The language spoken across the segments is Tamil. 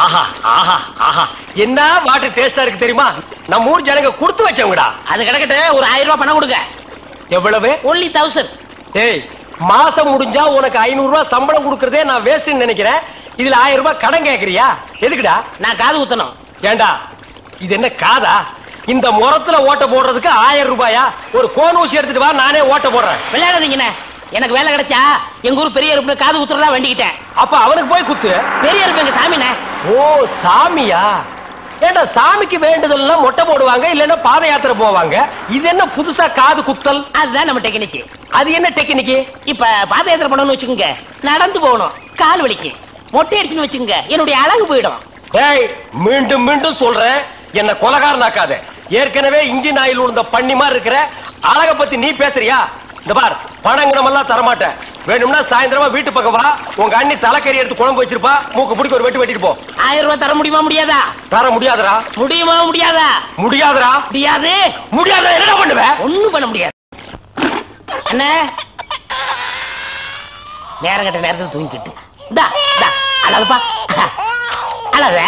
ஆஹா ஆஹா ஆஹா, என்ன வாட்டர் டேஸ்டா இருக்கு தெரியுமா? நம்ம ஊர் ஜனங்க கொடுத்து வச்சவங்கடா. அது கிடக்கட்டு, ஒரு 1000 ரூபாய் பணம் கொடுங்க. எவ்வளவு? only 1000. ஏய், மாசம் முடிஞ்சா உனக்கு 500 ரூபாய் சம்பளம் கொடுக்கறதே நான் வேஸ்ட்னு நினைக்கிறேன். இதுல 1000 ரூபாய் கடன் கேக்குறியா? எதுக்குடா? நான் காது ஊத்தணும். ஏண்டா, இது என்ன காதா? இந்த முறத்துல ஓட்ட போடுறதுக்கு 1000 ரூபாயா? ஒரு கோன் ஊசி எடுத்துட்டு வா, நானே ஓட்ட போடுறேன். விளையாடாதீங்கண்ணே. எனக்கு வேலை கிடைச்சா எங்க ஊர் பெரிய அருப்புல காது ஊத்துறதா வேண்டிக்கிட்டேன். அப்ப அவனுக்கு போய் குத்து. பெரிய அருப்பு எங்க சாமிண்ணே. ஓ, சாமியா? ஏண்டா, சாமிக்கு வேண்டுதல்னா மொட்டை போடுவாங்க, இல்லன்னா பாத யாத்திரை போவாங்க. இது என்ன புதுசா காது குத்தல்? அதுதான் நம்ம டெக்னிக்கு. அது என்ன டெக்னிக்கு? இப்ப பாத யாத்திரை பண்ணணும்னு வச்சுக்கோங்க, நடந்து போகணும், கால் வலிக்கு. மொட்டை அடிச்சுன்னு வச்சுக்கோங்க, என்னுடைய அழகு போயிடும். ஏய், மீண்டும் மீண்டும் சொல்றேன், என்ன கொலகாரனாக்காத. ஏற்கனவே இன்ஜின் ஆயில் உள்ள பண்ணி மாதிரி இருக்கிற அழக பத்தி நீ பேசுறியா? இந்த பார், பணங்கனமெல்லாம் தரமாட்டேன். வேணும்னா சாயந்தரமா வீட்டு பக்கம் வா, உங்க அண்ணி தலைக்கறி எடுத்து குழம்பு வச்சிருப்பா, மூக்கு பிடிக்க ஒரு வெட்டு வெட்டிட்டு போ. 1000 ரூபாய் தர முடியுமா முடியாதா? தர முடியாதுடா. முடியுமா முடியாதா? முடியாதுடா. முடியாது. முடியாத என்ன பண்ணுவேன்? ஒண்ணும் பண்ண முடியாது. அண்ணே, நேரம் கட்ட நேரத்தில் தூங்கிக்கிட்டு அழகப்பா, அழக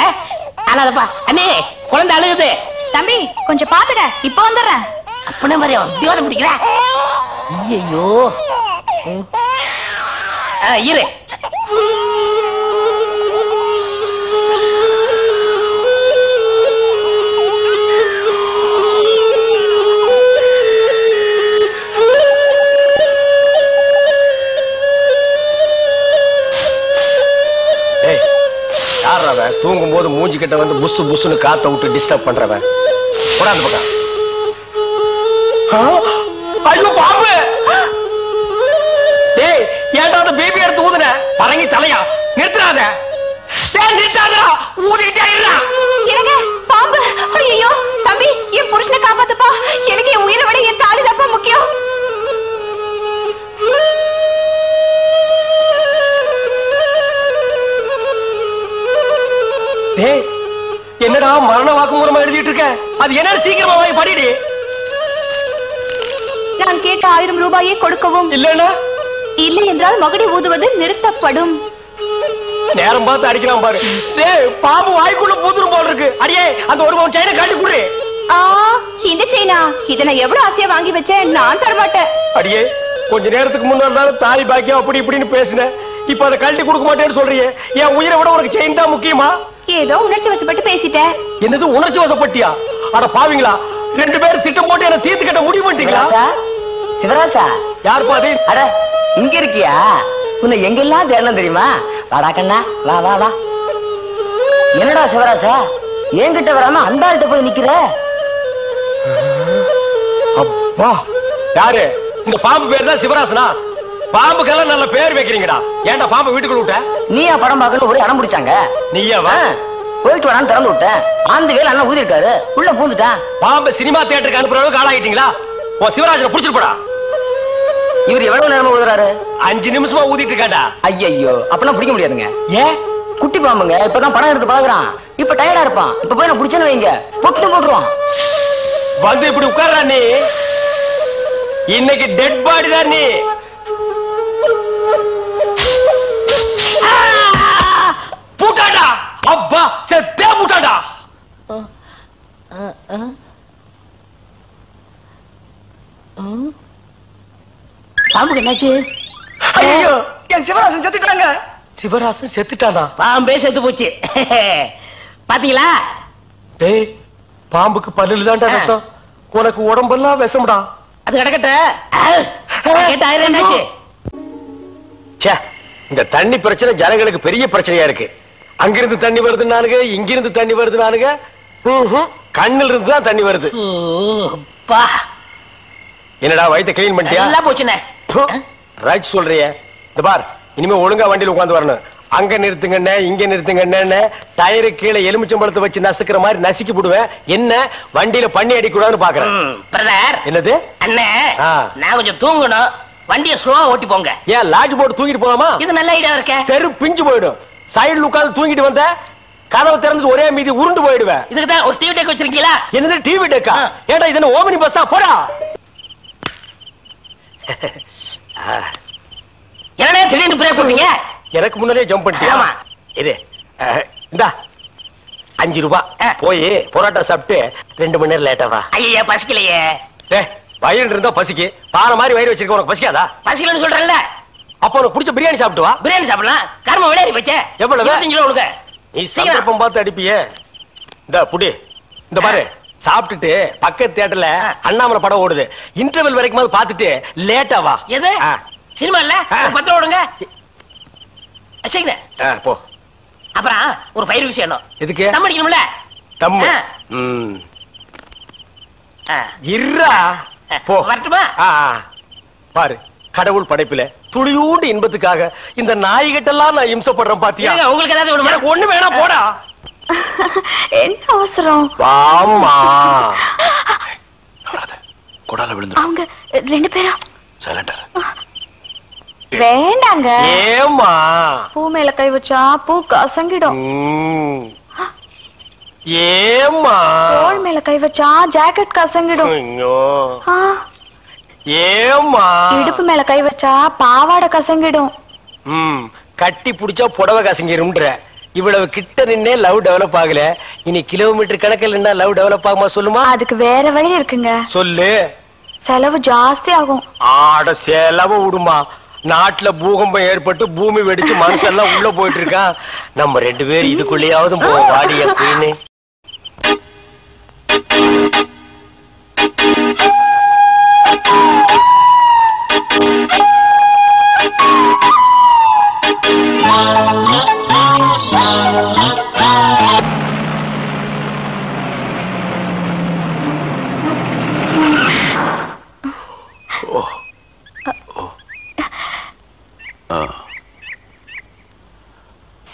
அழகப்பா. அண்ணே, குழந்தை அழுகுது. தம்பி கொஞ்சம் பாத்துக்க, இப்ப வந்துடுறேன். அப்பனே மாதிரி தியோட முடிக்கிற. ஐயோ, இரு. தூங்கும் போது மூஞ்சி கிட்ட வந்து புசு புசுன்னு காத்த விட்டு டிஸ்டர்ப் பண்றவன். போடாது பக்கம். ஐயோ பாம்பு! டேய், ஏன்டா அந்த பேபி எடுத்து ஊதுன? பரங்கி தலையா? நிறுத்துறாத. டேய், நிறுத்தாதடா. ஊதிட்டே இருடா. என்னங்க பாம்பு? ஐயோ தம்பி, என் புருஷனை காப்பாத்துப்பா. எனக்கு என் உயிரை விட என் தாலி தான் முக்கியம். டேய், என்னடா மரண வாக்குமூலமா எழுதிட்டு இருக்க? அது என்ன? சீக்கிரமா வாங்கி படிடி. நான் கேட்ட 1000 ரூபாயை கொடுக்கவும். இல்லன்னா? இல்லை என்றால் மகுடி ஊதுவது நிறுத்தப்படும். நேரம் பார்த்து அடிக்கலாம் பாரு. டேய், பாம்பு வாய்க்குள்ள பூதுரும் போல இருக்கு. அடியே, அந்த 1 பவுன் செயினை காட்டி குடு. இந்த செயினா? இதை நான் எவ்வளவு ஆசையா வாங்கி வச்சேன், நான் தரமாட்டேன். அடியே, கொஞ்ச நேரத்துக்கு முன்னாடி தாலி பாக்கியம் அப்படி இப்படின்னு பேசினேன். இப்ப அதை கழட்டி கொடுக்க மாட்டேன்னு சொல்றியே. என் உயிரை விட உனக்கு செயின் தான் முக்கியமா? ஏதோ உணர்ச்சி வசப்பட்டு பேசிட்டேன். என்னது உணர்ச்சி வசப்பட்டியா? அட பாவீங்களா, 2 பேரும் திட்டம் போட்டு என்ன தீர்த்து கட்ட முடிவு பண்ணிட்டீங்களா? சிவராசா, யார் பாதி? அட இங்க இருக்கியா? உன்னை எங்கெல்லாம் தேடணும் தெரியுமா? வாடா கண்ணா, வா வா வா. என்னடா சிவராசா, என்கிட்ட வராம அந்த ஆள்கிட்ட போய் நிக்கிற? அப்பா, யாரு? இந்த பாம்பு பேர் தான் சிவராசனா? பாம்புக்கெல்லாம் நல்ல பேர் வைக்கிறீங்கடா. ஏன்டா பாம்பு வீட்டுக்குள்ள விட்ட? நீயா படம் பார்க்கணும் ஒரே அடம் பிடிச்சாங்க. நீயாவா? போயிட்டு வரான்னு திறந்து விட்டேன். அந்த வேலை அண்ணன் ஊதி இருக்காரு, உள்ள பூந்துட்டான். பாம்பு சினிமா தியேட்டருக்கு அனுப்புற அளவுக்கு ஆளாயிட்டீங்களா? ஓ, சிவராஜனை புடிச்சிட்டு போடா. இவர் எவ்வளவு நேரமா ஊதுறாரு? 5 நிமிஷமா ஊதிட்டு இருக்காண்டா. ஐயோ, அப்பெல்லாம் பிடிக்க முடியாதுங்க. ஏன்? குட்டி பாம்புங்க, இப்பதான் படம் எடுத்து பழகுறான். இப்ப டயர்டா இருப்பான். இப்ப போய் நான் பிடிச்சேன்னு வைங்க, பொட்டு போட்டுருவான். வந்து இப்படி உட்கார்றா நீ. இன்னைக்கு டெட் பாடி தான் நீ. பூட்டாடா. அப்பா, செத்தே பூட்டாடா. பாம்புக்கு என்னாச்சு? ஐயோ, என் சிவராசன் செத்துட்டாங்க. சிவராசன் செத்துட்டானா? பாம்பே செத்து போச்சு. பாத்தீங்களா? டேய், பாம்புக்கு பல்லுல தான்டா விஷம். உனக்கு உடம்பெல்லாம் விஷம்டா. அது கிடக்கட்ட. என்னாச்சு? இந்த தண்ணி பிரச்சனை ஜனங்களுக்கு பெரிய பிரச்சனையா இருக்கு. அங்கிருந்து தண்ணி வருது நானுங்க, இங்கிருந்து தண்ணி வருது நானுங்க. கண்ணில் இருந்து தான் தண்ணி வருது. என்னடா வயித்தை கிளீன் பண்ணிட்டியா? எல்லாம் போச்சுனே. ரைட் சொல்றியே. இந்த பார், இனிமே ஒழுங்கா வண்டியில உட்கார்ந்து வரணும். அங்க நிறுத்துங்கண்ணே, இங்க நிறுத்துங்கண்ணே. டயரு கீழே எலுமிச்சம்பழத்தை வச்சு நசுக்கிற மாதிரி நசுக்கி விடுவேன். என்ன வண்டியில பண்ணி அடிக்கூடாதுன்னு பாக்குறேன். பிரதர், என்னது? அண்ணே, நான் கொஞ்சம் தூங்கணும். வண்டியை ஸ்லோவா ஓட்டி போங்க. ஏன் லாட்ஜ் போட்டு தூங்கிட்டு போலாமா? இது நல்ல ஐடியா இருக்க. செரு பிஞ்சு போயிடும். சைடுல உட்கார்ந்து தூங்கிட்டு வந்த கதவை திறந்து ஒரே மீதி உருண்டு போயிடுவேன். இதுக்கு தான் ஒரு டிவி டெக் வச்சிருக்கீங்களா? என்னது டிவி டெக்கா? ஏடா இது என்ன ஓமனி பஸ்ஸா? போடா. என்னடா திடீர்னு பிரேக் போடுறீங்க? எனக்கு முன்னாலே ஜம்ப் பண்ணிட்டியா? ஆமா. இது இந்தா 5 ரூபாய் போய் பொரோட்டா சாப்பிட்டு 2 மணி நேரம் லேட்டா வா. ஐயா பசிக்கலையே. வயிறு இருந்தா பசிக்கு. பாறை மாதிரி வயிறு வச்சிருக்க உனக்கு பசிக்காதா? பசிக்கலன்னு சொல்றேன்ல. அப்ப உனக்கு பிடிச்ச பிரியாணி சாப்பிட்டு வா. பிரியாணி சாப்பிடலாம். கர்ம விளையாடி வச்சே. எவ்வளவு? 25 ரூபா கொடுங்க. நீ சந்தர்ப்பம் பார்த்து அடிப்பியே. இந்த புடி. இந்த பாரு சாப்பிட்டுட்டு பக்கத்து தியேட்டர்ல அண்ணாமலை படம் ஓடுது. இன்டர்வல் வரைக்கும் பாத்துட்டு லேட்டா வா. எது சினிமா இல்ல? 10 ரூபா கொடுங்க. சீக்கிரம் போ. அப்புறம் ஒரு பயிர் விஷயம் என்ன? எதுக்கு? தம் அடிக்கணும்ல. தம்மு. இருடா. போ. வரட்டுமா? பாரு கடவுள் படைப்பில துளியூண்டு இன்பத்துக்காக இந்த நாய்கிட்டெல்லாம் நான் இம்சப்படுறேன் பாத்தியா? உங்களுக்கு ஏதாவது வேணுமா? ஒண்ணு வேணா போடா. என்ன அவசரம்? வாமா. கொடால விழுந்து. அவங்க 2 பேரும் சைலண்டா. வேண்டாங்க. ஏமா? பூ மேல கை வச்சா பூ கசங்கிடும். ஏமா? தோள் மேல கை வச்சா ஜாக்கெட் கசங்கிடும். ஏமா? இடுப்பு மேல கை வச்சா பாவாடை கசங்கிடும். கட்டி புடிச்சா புடவை கசங்கிரும்ன்ற. இவ்வளவு கிட்ட நின்னே லவ் டெவலப் ஆகல. இனி கிலோமீட்டர் கணக்கில் நின்னா லவ் டெவலப் ஆகுமா சொல்லுமா? அதுக்கு வேற வழி இருக்குங்க. சொல்லு. செலவு ஜாஸ்தி ஆகும். ஆட செலவு விடுமா. நாட்டுல பூகம்பம் ஏற்பட்டு பூமி வெடிச்சு மனுஷெல்லாம் உள்ள போயிட்டு இருக்கான். நம்ம 2 பேரும் இதுக்குள்ளேயாவது போவோம். வாடிய குயினு.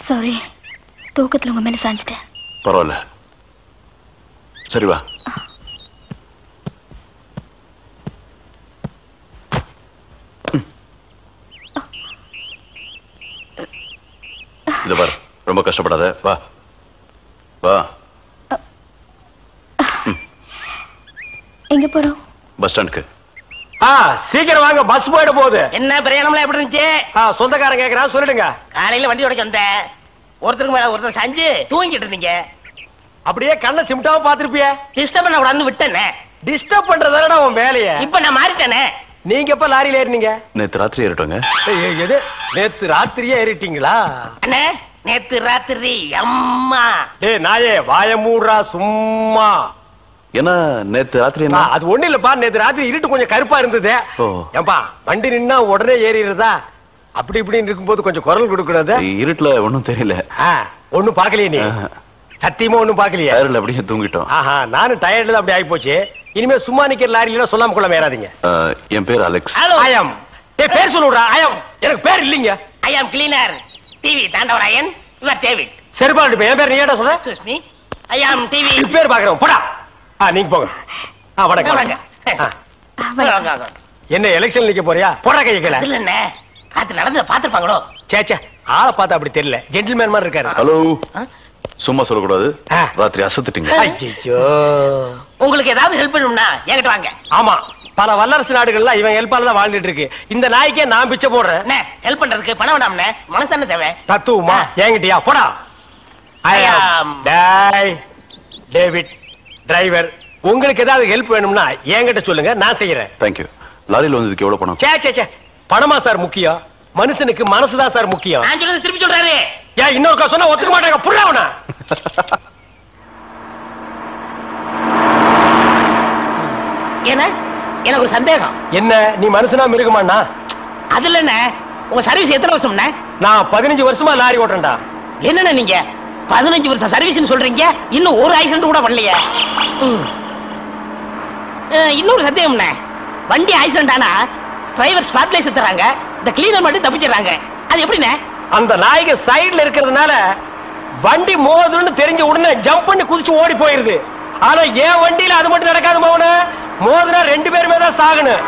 சாரி, தூக்கத்துல உங்க மேல சாஞ்சிட்டேன். பரவாயில்ல, சரி வா. இத பாரு, ரொம்ப கஷ்டப்படாத. வா வா. எங்க போறோம்? பஸ் ஸ்டாண்டுக்கு. சீக்கிரம் வாங்க, பஸ் போயிட போகுது. என்ன பிரயாணம்லாம் எப்படி இருந்துச்சு? சொந்தக்காரன் கேக்குறான், சொல்லிடுங்க. காலையில வண்டி உடைக்க வந்தேன். ஒருத்தருக்கு மேல ஒருத்தர் சாஞ்சு தூங்கிட்டு இருந்தீங்க. அப்படியே கண்ணை சிமிட்டாம பாத்துருப்பிய. டிஸ்டர்ப் பண்ண கூடாதுன்னு விட்டேனே. டிஸ்டர்ப் பண்றதானடா உன் வேலைய. இப்ப நான் மாறிட்டேனே. நீங்க எப்ப லாரியில ஏறினீங்க? நேத்து ராத்திரி ஏறிட்டோங்க. எது நேத்து ராத்திரியே ஏறிட்டீங்களா? அண்ணே நேத்து ராத்திரி அம்மா. டேய் நாயே வாய மூடுறா சும்மா. ஏன்னா நேத்து ராத்திரி என்ன? அது ஒண்ணு இல்லப்பா, நேத்து ராத்திரி இருட்டு கொஞ்சம் கருப்பா இருந்தது. ஏன்பா வண்டி நின்னா உடனே ஏறிடுறதா? அப்படி இப்படின்னு இருக்கும்போது கொஞ்சம் குரல் கொடுக்கறது. இருட்டுல ஒண்ணும் தெரியல. ஒண்ணும் பாக்கலையே நீ? சத்தியமா ஒண்ணும் பாக்கலையா? டயர்ல அப்படியே தூங்கிட்டோம். நானும் டயர்ல அப்படி ஆகி போச்சு. இனிமே சும்மா நிக்கிற லாரியில சொல்லாம கொள்ள ஏறாதீங்க. என் பேர் அலெக்ஸ். ஐயம். பேர் சொல்லுடா. ஐயம். எனக்கு பேர் இல்லீங்க. I am cleaner TV Thandavarayan. Your David. சரிப்பா, என் பேர் நீ ஏடா சொல்ற? Excuse me, I am TV. பேர் பாக்குறோம் போடா. நீங்க போங்க. வணக்கம். என்ன எலெக்ஷன் நிக்க போறியா? போடா கையை கீழ. இல்ல என்ன அது நடந்து பாத்துப்பாங்களோ? சேச்சே, ஆளை பார்த்தா அப்படி தெரியல. ஜென்டில்மேன் மாதிரி இருக்காரு. ஹலோ, சும்மா சொல்லக்கூடாது. ராத்திரி அசத்துட்டீங்க. ஐயோ, உங்களுக்கு ஏதாவது ஹெல்ப் பண்ணணும்னா என்கிட்ட வாங்க. ஆமா, பல வல்லரசு நாடுகள்ல இவன் ஹெல்ப்பால தான் வாழ்ந்துட்டு இருக்கு. இந்த நாய்க்கே நான் பிச்சை போடுறேன். ஹெல்ப் பண்றதுக்கு பணம் வேண்டாம்னே, மனசான தேவை. தத்துவமா என்கிட்டயா? போடா. டேவிட் டிரைவர், உங்களுக்கு ஏதாவது ஹெல்ப் வேணும்னா என்கிட்ட சொல்லுங்க, நான் செய்யறேன். தேங்க்யூ. லாரியில் வந்ததுக்கு எவ்வளவு பணம்? சே பணமா சார் முக்கியம்? மனுஷனுக்கு மனசுதான் சார் முக்கியம். நான் சொல்றது திருப்பி சொல்றாரு. ஏன் இன்னொருக்கா சொன்னா ஒத்துக்க மாட்டாங்க. புரியவனா? ஏன்னா எனக்கு ஒரு சந்தேகம். என்ன, நீ மனுஷனா மிருகமாண்ணா? அதுல என்ன, உங்க சர்வீஸ் எத்தனை வருஷம்னா? நான் 15 வருஷமா லாரி ஓட்டுறேன்டா. என்னன்னா நீங்க 15 வருஷம் சர்வீஸ்னு சொல்றீங்க, இன்னும் ஒரு ஆக்சிடென்ட் கூட பண்ணலையே. இன்னொரு சந்தேகம்ண்ணே, வண்டி ஆக்சிடென்ட் ஆனா டிரைவர் ஸ்பாட்ல செத்துறாங்க, இந்த கிளீனர் மட்டும் தப்பிச்சிடறாங்க. அது எப்படிண்ணே? அந்த நாய்க்கு சைடுல இருக்கிறதுனால வண்டி மோதுன்னு தெரிஞ்ச உடனே ஜம்ப் பண்ணி குதிச்சு ஓடி போயிருது. ஆனா என் வண்டியில அது மட்டும் நடக்காது மோகன. மோதுனா 2 பேருமே தான் சாகணும்.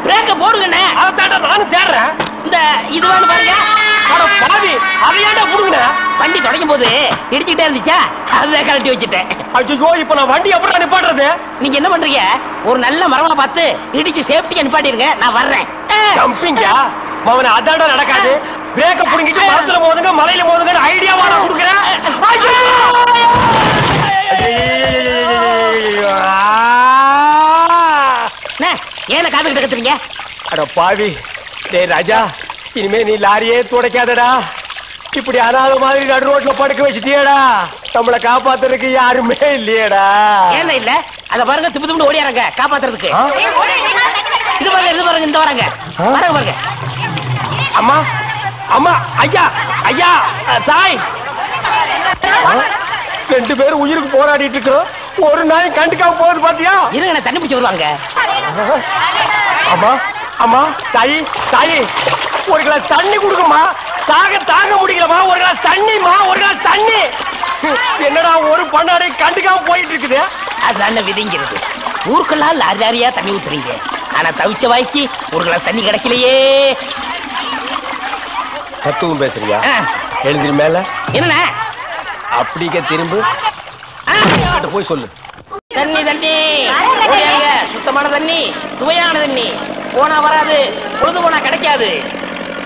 பிரேக்க போடுங்கண்ணே. அதான்டா நானும் தேடுறேன். இந்த இதுவான்னு பாருங்க. பாவி, அதையாண்டா புடுங்க. வண்டி தொடங்கும் போது இடிச்சுக்கிட்டே இருந்துச்சா, அதுதான் கழட்டி வச்சுட்டேன். ஐயோ, இப்ப நான் வண்டி எப்படி நிப்பாட்டுறது? நீங்க என்ன பண்றீங்க, ஒரு நல்ல மரமா பார்த்து இடிச்சு சேஃப்டியா நிப்பாட்டிருங்க, நான் வர்றேன். ஜம்பிங்கா மவன? அதான்டா நடக்காது. பிரேக்க புடிங்கிட்டு மரத்துல மோதுங்க மலையில மோதுங்க ஐடியாவா நான் கொடுக்குறேன். ஏன காத்துக்கிட்டு கத்துறீங்க? அட பாவி, டேய் ராஜா, இனிமே நீ லாரியே துடைக்காதடா. இப்படி அனாத மாதிரி நடு ரோட்ல படுக்க வச்சுட்டியடா. நம்மள காப்பாத்துறதுக்கு யாருமே இல்லையடா. ஏன் இல்ல? அத பாருங்க, திப்பு திப்பு ஓடியாரங்க காப்பாத்துறதுக்கு. இது பாருங்க, இது பாருங்க, இந்த வராங்க பாருங்க பாருங்க. அம்மா அம்மா, ஐயா ஐயா, தாய், ரெண்டு பேரும் உயிருக்கு போராடிட்டு இருக்கோம். ஒரு நாய் கண்டுக்காம போகுது பாத்தியா? இருங்க, தண்ணி பிடிச்சி வருவாங்க. அம்மா அம்மா, தாயி தாயி, ஒரு கிளாஸ் தண்ணி கொடுக்குமா. தாங்க முடியலமா. ஒரு கிளாஸ் தண்ணிமா, ஒரு கிளாஸ் தண்ணி. என்னடா ஒரு பண்ணாடை கண்டுக்காம போயிட்டு இருக்குது. அதான விதிங்கிறது. ஊருக்கெல்லாம் லாரி லாரியா தண்ணி ஊத்துறீங்க, ஆனா தவிச்ச வாய்க்கு ஒரு கிளாஸ் தண்ணி கிடைக்கலையே. தத்துவம் பேசுறியா? எழுந்திரு மேல. என்ன அப்படிக்க திரும்ப போய் சொல்லு. தண்ணி தண்ணி ஓடியாங்க. சுத்தமான தண்ணி, சுவையான தண்ணி. போனா வராது, பொழுது போனா கிடைக்காது.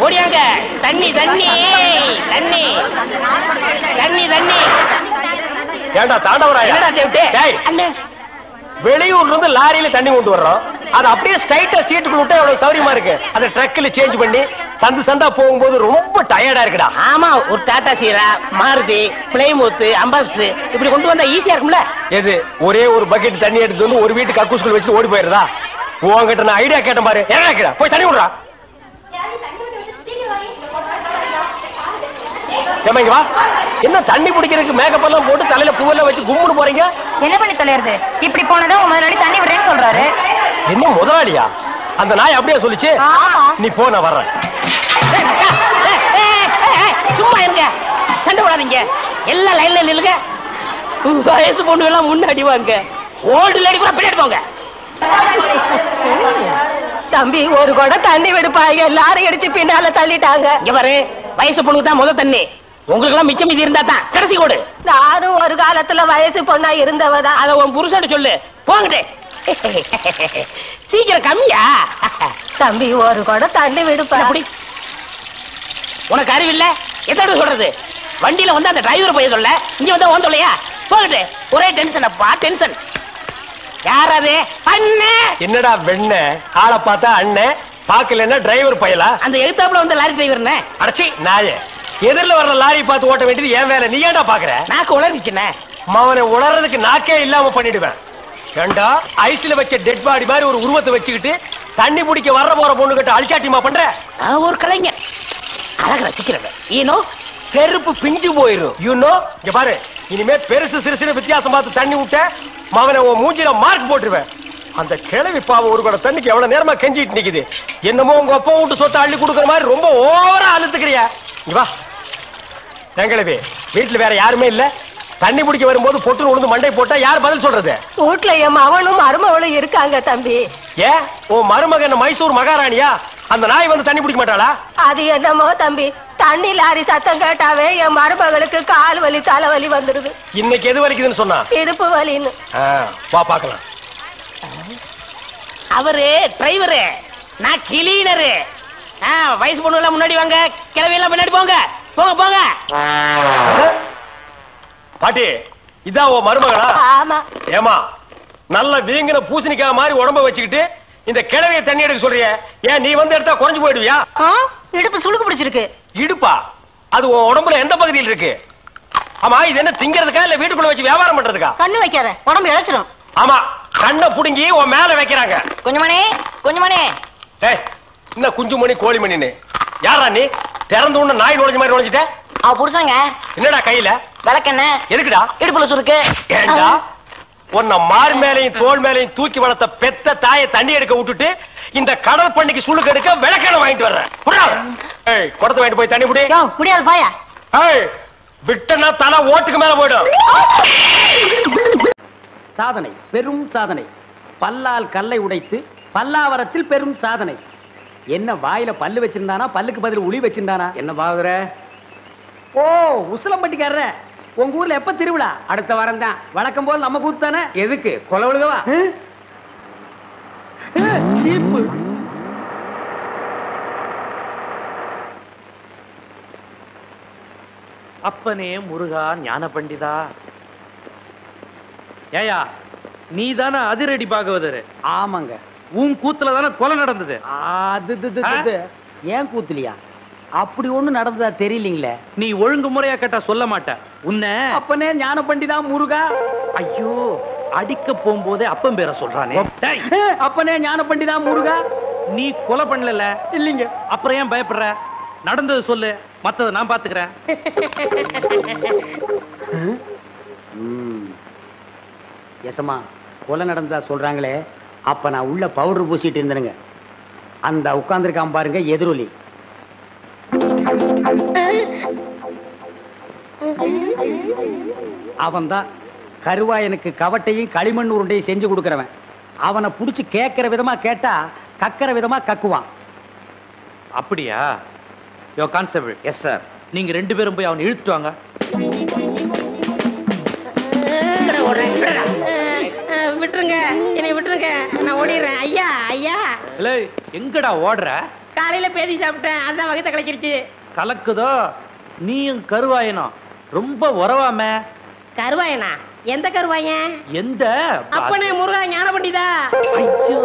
ஓடியாங்க. தண்ணி தண்ணி தண்ணி தண்ணி தண்ணி. ஏண்டா தாண்டவராயா? என்னடா தேவிட்டே? டேய், அண்ணே, வெளியூர்ல இருந்து லாரியில தண்ணி கொண்டு வர்றோம். அது அப்படியே ஸ்ட்ரைட்டா ஸ்ட்ரீட்டுக்குள்ள விட்டா எவ்வளவு சௌரியமா இருக்கு. அதை ட்ரக்ல சேஞ்ச் பண்ணி சந்து சந்தா போகும்போது ரொம்ப டயர்டா இருக்குடா. ஆமா, ஒரு டாடா சீரா, மாருதி, பிளைமூத், அம்பாஸ்டர் இப்படி கொண்டு வந்தா ஈஸியா இருக்கும்ல. எது ஒரே ஒரு பக்கெட் தண்ணி எடுத்து வந்து ஒரு வீட்டு கக்கூஸ்குள்ள வச்சு ஓடி போயிருதா? உங்ககிட்ட நான் ஐடியா கேட்ட பாரு. என்ன கேக்குற? போய் தண்ணி விடுறா. ஏமாங்க வா. என்ன தண்ணி பிடிக்கிறதுக்கு மேக்கப் எல்லாம் போட்டு தலையில பூவெல்லாம் வச்சு கும்முன்னு போறீங்க? என்ன பண்ணி தொலைறது? இப்படி போனதும் உங்க முதலாளி தண்ணி விடுறேன்னு சொல்றாரு. என்ன முதலாளியா? அந்த நாய் அப்படியே சொல்லிச்சு. நீ போ, நான் வர்றேன். சும்மா இருங்க, சண்டை போடாதீங்க. எல்லாம் லைன்ல நில்லுங்க. வயசு பொண்ணு எல்லாம் முன்னாடி வாங்க, ஓல்டு லேடி கூட பின்னாடி போங்க. தம்பி, ஒரு குடம் தண்ணி விடுப்பாங்க, எல்லாரும் அடிச்சு பின்னால தள்ளிட்டாங்க. இங்க பாரு, வயசு பொண்ணுக்கு தான் முதல் தண்ணி. உங்களுக்கு எல்லாம் மிச்சம் மீதி இருந்தா தான் கடைசி கோடு. நானும் ஒரு காலத்துல வயசு பொண்ணா இருந்தவதான். அத உன் புருஷன் சொல்லு. போங்கட்டே. சீக்கிரம் கம்மியா? தம்பி, ஒரு குடம் தண்ணி விடுப்பா. அப்படி உனக்கு அறிவில்ல? எத்தனை சொல்றது? வண்டியில வந்து அந்த டிரைவர் போய் சொல்ல, இங்க வந்து ஓன் சொல்லையா? போகட்டு. ஒரே டென்ஷன் அப்பா, டென்ஷன். யாராவது அண்ணன்? என்னடா வெண்ண ஆளை பார்த்தா அண்ணன், பாக்கலன்னா டிரைவர் பயலா? அந்த எழுத்தாப்புல வந்து லாரி டிரைவர். அடச்சி நாயே, எதிரில வர்ற லாரி பார்த்து ஓட்ட வேண்டியது ஏன் வேலை? நீ ஏன்டா பாக்குற? நாக்கு உளறிச்சுண்ணே. அவனை உளறதுக்கு நாக்கே இல்லாம பண்ணிடுவேன். ஏண்டா ஐஸ்ல வச்ச டெட் பாடி மாதிரி ஒரு உருவத்தை வச்சுக்கிட்டு தண்ணி பிடிக்க வர்ற போற பொண்ணு கிட்ட அழிச்சாட்டியமா பண்ற? நான் ஒரு கலைஞர், அழக ரசிக்கிறவன். ஏனோ செருப்பு பிஞ்சு போயிரும். யூனோ, இங்க பாரு, இனிமே பெருசு சிறுசுன்னு வித்தியாசம் பார்த்து தண்ணி விட்ட மவனை உன் மூஞ்சில மார்க் போட்டுருவேன். அந்த கிழவி பாவம் ஒரு கூட தண்ணிக்கு எவ்வளவு நேரமா கெஞ்சிட்டு நிக்குது. என்னமோ உங்க அப்பா விட்டு சொத்தை அள்ளி கொடுக்குற மாதிரி ரொம்ப ஓவரா அழுத்துக்கிறியா? இங்க வா. எங்களவே வீட்டுல வேற யாருமே இல்ல. தண்ணி பிடிக்க வரும்போது பொட்டு உழுந்து மண்டை போட்டா யார் பதில் சொல்றது? வீட்டுல என் மகனும் மருமகளும் இருக்காங்க தம்பி. ஏன் உன் மருமகன் மைசூர் மகாராணியா? அந்த நாய் வந்து தண்ணி பிடிக்க மாட்டாளா? அது என்னமோ தம்பி, தண்ணி லாரி சத்தம் கேட்டாவே என் மருமகளுக்கு கால் வலி தலைவலி வந்துருது. இன்னைக்கு எது வலிக்குதுன்னு சொன்னா? இடுப்பு வலின்னு. வா பாக்கலாம். அவரு டிரைவரு, நான் கிளீனரு. வயசு பொண்ணு எல்லாம் முன்னாடி வாங்க, கிளவி எல்லாம் பின்னாடி போங்க. போங்க போங்க. பாட்டி, இதான் உன் மருமகளா? ஆமா. ஏமா, நல்ல வீங்கின பூசணிக்காய் மாதிரி உடம்ப வச்சுக்கிட்டு இந்த கிழவிய தண்ணி எடுக்க சொல்றிய? ஏன் நீ வந்து எடுத்தா குறைஞ்சு போயிடுவியா? இடுப்பு சுளுக்கு பிடிச்சிருக்கு. இடுப்பா? அது உன் உடம்புல எந்த பகுதியில் இருக்கு? ஆமா, இது என்ன திங்கிறதுக்கா இல்ல வீட்டுக்குள்ள வச்சு வியாபாரம் பண்றதுக்கா? கண்ணு வைக்காத, உடம்பு இழைச்சிடும். ஆமா, கண்ணை புடுங்கி உன் மேல வைக்கிறாங்க. கொஞ்சமணி கொஞ்சமணி. ஏய், என்ன குஞ்சுமணி கோழிமணின்னு? யாரா நீ? திறந்து உள்ள நாய் நுழைஞ்ச மாதிரி நுழைஞ்சிட்ட? அவ புருஷங்க. என்னடா கையில? விளக்கெண்ண. எதுக்குடா? இடுப்புல சுருக்கு. ஏண்டா உன்னை மார் மேலையும் தோல் மேலையும் தூக்கி வளர்த்த பெத்த தாயை தண்ணி எடுக்க விட்டுட்டு இந்த கடல் பண்ணிக்கு சுளுக்கு எடுக்க விளக்கெண்ண வாங்கிட்டு வர்றேன். ஏய், குடத்தை வாங்கிட்டு போய் தண்ணி புடி. முடியாது பாயா. ஏய், விட்டனா தலை ஓட்டுக்கு மேல போயிடும். சாதனை, பெரும் சாதனை. பல்லால் கல்லை உடைத்து பல்லாவரத்தில் பெரும் சாதனை. என்ன வாயில பல்லு வச்சிருந்தானா, பல்லுக்கு பதில் உளி வச்சிருந்தானா? என்ன பாக்குற? ஓ, உசிலம்பட்டிக்காரர. உங்க ஊர்ல எப்ப திருவிழா? அடுத்த வாரம் தான். வழக்கம் போல் நம்ம கூத்து தானே. எதுக்கு? கொலை விழுகவா? அப்பனே முருகா ஞான பண்டிதா. ஏயா நீ தானே அதிரடி பாகவதர்? ஆமாங்க. உன் கூத்துல தானே கொலை நடந்தது. அது ஏன் கூத்துலியா? அப்படி ஒண்ணு நடந்ததா தெரியலீங்களே. நீ ஒழுங்கு முறையா கேட்டா சொல்ல மாட்ட. உன்னை அப்பனே ஞான பண்டிதா முருகா. ஐயோ அடிக்க போகும்போதே அப்பன் பேரை சொல்றானே. அப்பனே ஞான பண்டிதா முருகா. நீ கொலை பண்ணல இல்லீங்க. அப்புறம் ஏன் பயப்படுற? நடந்தது சொல்லு, மத்தத நான் பாத்துக்கிறேன். எசமா கொலை நடந்ததா சொல்றாங்களே, அப்ப நான் உள்ள பவுடர் பூசிட்டு இருந்தேனுங்க. அந்த உட்கார்ந்துருக்கான் பாருங்க எதிரொலி. அவன் தான் கருவாயனுக்கு கவட்டையும் களிமண் உருண்டையும் செஞ்சு கொடுக்கறவன். அவனை புடிச்சு கேட்கிற விதமா கேட்டா கக்கிற விதமா கக்குவான். அப்படியா? யோ கான்ஸ்டபிள். Yes sir. நீங்க 2 பேரும் போய் அவனை இழுத்துட்டு வாங்க. விட்டுருங்க, என்னை விட்டுருங்க, நான் ஓடிடுறேன். ஐயா ஐயா. இல்ல எங்கடா ஓடுற? காலையில பேதி சாப்பிட்டேன், அதான் வகத்தை கலக்கிருச்சு. கலக்குதோ? நீயும் கருவாயனும் ரொம்ப உறவாம. கருவாயனா? எந்த கருவாயன்? எந்த? அப்பனே முருகா ஞான பண்டிதா. ஐயோ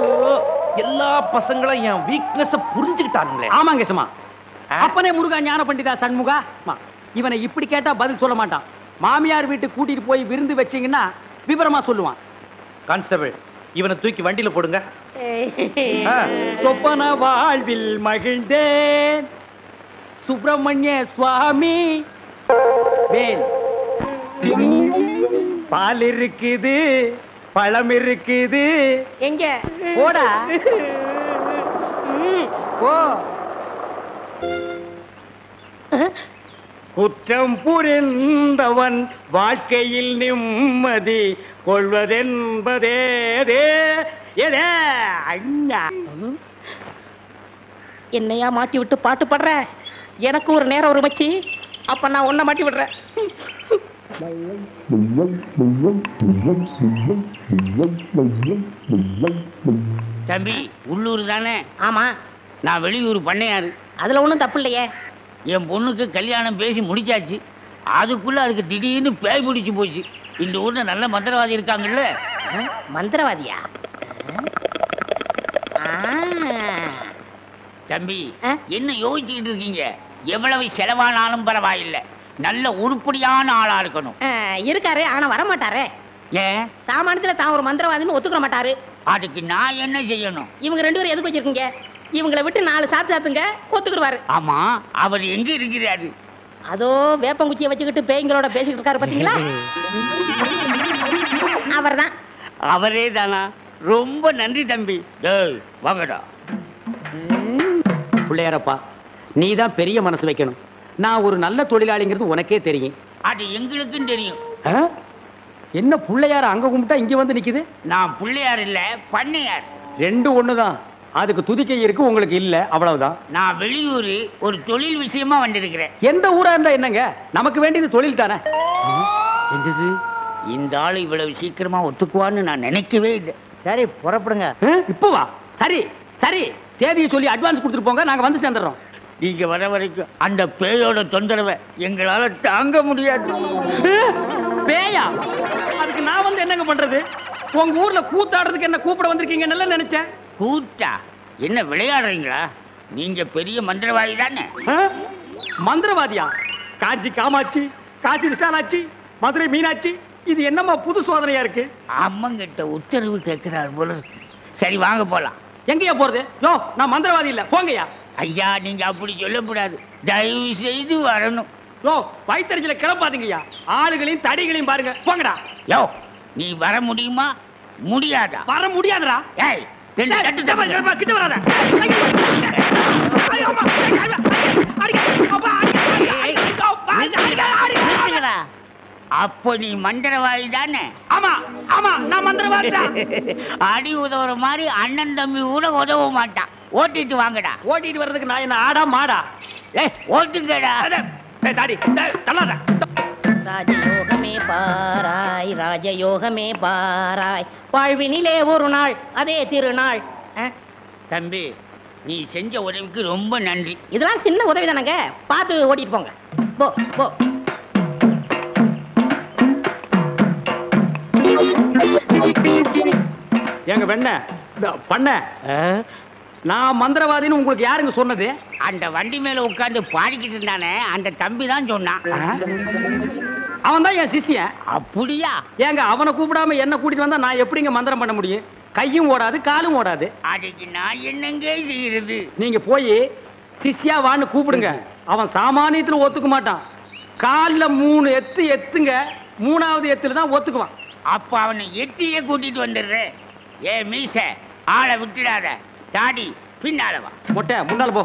எல்லா பசங்களும் என் வீக்னஸ் புரிஞ்சுக்கிட்டானுங்களே. ஆமாங்க சும்மா. அப்பனே முருகா ஞான பண்டிதா சண்முகா. இவனை இப்படி கேட்டா பதில் சொல்ல மாட்டான். மாமியார் வீட்டுக்கு கூட்டிட்டு போய் விருந்து வச்சீங்கன்னா விவரமா சொல்லுவான். கான்ஸ்டபிள் இவனை தூக்கி வண்டியில போடுங்க. சொப்பன வாழ்வில் மகிழ்ந்தேன் சுப்பிரமணிய சுவாமி. வேல் பால் இருக்குது, பழம் இருக்குது. எங்க போடா போ. குற்றம் புரிந்தவன் வாழ்க்கையில் நிம்மதி கொள்வதென்பதே என்னையா மாட்டி விட்டு பாட்டு பாடுற? எனக்கு ஒரு நேரம் ஒரு மச்சி, அப்ப நான் உன்னை மாட்டி விடுறேன். தம்பி உள்ளூர் தானே? ஆமா. நான் வெளியூர் பண்ணையாரு. அதுல ஒண்ணும் தப்பு இல்லையே. என் பொண்ணுக்கு கல்யாணம் பேசி முடிச்சாச்சு. அதுக்குள்ள அதுக்கு திடீர்னு பேய் பிடிச்சு போச்சு. இந்த ஊர்ல நல்ல மந்திரவாதி இருக்காங்கல்ல. மந்திரவாதியா? தம்பி என்ன யோசிச்சுக்கிட்டு இருக்கீங்க? எவ்வளவு செலவானாலும் பரவாயில்லை, நல்ல உருப்படியான ஆளா இருக்கணும். இருக்காரு, ஆனா வர மாட்டாரே. ஏன்? சாமானியத்துல தான் ஒரு மந்திரவாதின்னு ஒத்துக்க மாட்டாரு. அதுக்கு நான் என்ன செய்யணும்? இவங்க 2 பேரும் எதுக்கு வச்சிருக்கீங்க? இவங்களை விட்டு 4 சாத்து சாத்துங்க, ஒத்துக்குருவாரு. ஆமா, அவர் எங்க இருக்கிறாரு? அதோ வேப்பங்குச்சியை வச்சுக்கிட்டு பேய்களோட பேசிக்கிட்டு இருக்காரு, பாத்தீங்களா? அவர்தான். அவரே தானா? ரொம்ப நன்றி தம்பி. வாங்கடா. பிள்ளையாரப்பா, நீ தான் பெரிய மனசு வைக்கணும். நான் ஒரு நல்ல தொழிலாளிங்கிறது உனக்கே தெரியும். அது எங்களுக்கும் தெரியும். என்ன பிள்ளையார அங்க கும்பிட்டா இங்க வந்து நிக்குது? நான் பிள்ளையார் இல்ல, பண்ணையார். 2 ஒண்ணுதான். அதுக்கு துதிக்கை இருக்கு, உங்களுக்கு இல்ல, அவ்வளவுதான். நான் வெளியூர் ஒரு தொழில் விஷயமா வந்திருக்கிறேன். எந்த ஊரா இருந்தா என்னங்க, நமக்கு வேண்டியது தொழில் தானே. என்னது, இந்த ஆளு இவ்வளவு சீக்கிரமா ஒத்துக்குவான்னு நான் நினைக்கவே இல்லை. சரி புறப்படுங்க. இப்போ வா. சரி சரி, தேதியை சொல்லி அட்வான்ஸ் கொடுத்துட்டு போங்க, நாங்க வந்து சேர்ந்துடுறோம். நீங்க வர வரைக்கும் அந்த பேயோட தொந்தரவை எங்களால தாங்க முடியாது. பேயா? அதுக்கு நான் வந்து என்னங்க பண்றது? உங்க ஊர்ல கூத்தாடுறதுக்கு என்ன கூப்பிட வந்திருக்கீங்க நல்லா நினைச்சேன். கூத்தா? என்ன விளையாடுறீங்களா? நீங்க பெரிய மந்திரவாதி தானே? மந்திரவாதியா? காஞ்சி காமாட்சி, காசி விசாலாட்சி, மதுரை மீனாட்சி, இது என்னமா புது சோதனையா இருக்கு? அம்மங்கிட்ட உத்தரவு கேட்கிறார் போல. சரி வாங்க போலாம். எங்கயா போறது? யோ, நான் மந்திரவாதி இல்ல, போங்கயா. ஐயா நீங்க அப்படி சொல்லக்கூடாது, தயவு செய்து வரணும். யோ, வயித்தறிச்சல கிளப்பாதீங்கய்யா. ஆளுகளையும் தடிகளையும் பாருங்க, போங்கடா. யோ, நீ வர முடியுமா முடியாதா? வர முடியாதுடா. ஏய், ரெண்டு தட்டு தட்டு. கிட்ட வராத. அப்போ நீ மந்திரவாதி தானே? ஆமா ஆமா, நான் மந்திரவாதி தான். அடி உதவுற மாதிரி அண்ணன் தம்பி கூட உதவ மாட்டான். ஓட்டிட்டு வாங்கடா. ஓட்டிட்டு வர்றதுக்கு நான் என்ன ஆடா மாடா? ஏய் ஓட்டுங்கடா. தாடி தள்ளாத. ராஜயோகமே பாராய், ராஜயோகமே பாராய், வாழ்வினிலே ஒரு நாள் அதே திருநாள். தம்பி நீ செஞ்ச உதவிக்கு ரொம்ப நன்றி. இதெல்லாம் சின்ன உதவி தானங்க, பார்த்து ஓட்டிட்டு போங்க. போ போ. எங்க பண்ண நான் மந்திரவாதின்னு உங்களுக்கு யாருங்க சொன்னது? அந்த வண்டி மேல உட்கார்ந்து பாடிக்கிட்டு இருந்தானே அந்த தம்பி தான் சொன்னான். அவன் தான் என் சிஷ்யன். அப்படியா? ஏங்க அவனை கூப்பிடாம என்ன கூட்டிட்டு வந்தா நான் எப்படிங்க மந்திரம் பண்ண முடியும்? கையும் ஓடாது காலும் ஓடாது. அதுக்கு நான் என்னங்க செய்யறது? நீங்க போய் சிஷ்யா வான்னு கூப்பிடுங்க. அவன் சாமானியத்துல ஒத்துக்க மாட்டான். கால்ல 3 எத்துங்க, 3வது எத்துல தான் ஒத்துக்குவான். அப்ப அவனை எத்தியே கூட்டிட்டு வந்துடுறேன். ஏ மீச, ஆளை விட்டுடாத. தாடி பின்னால வா. மொட்டை முன்னால போ.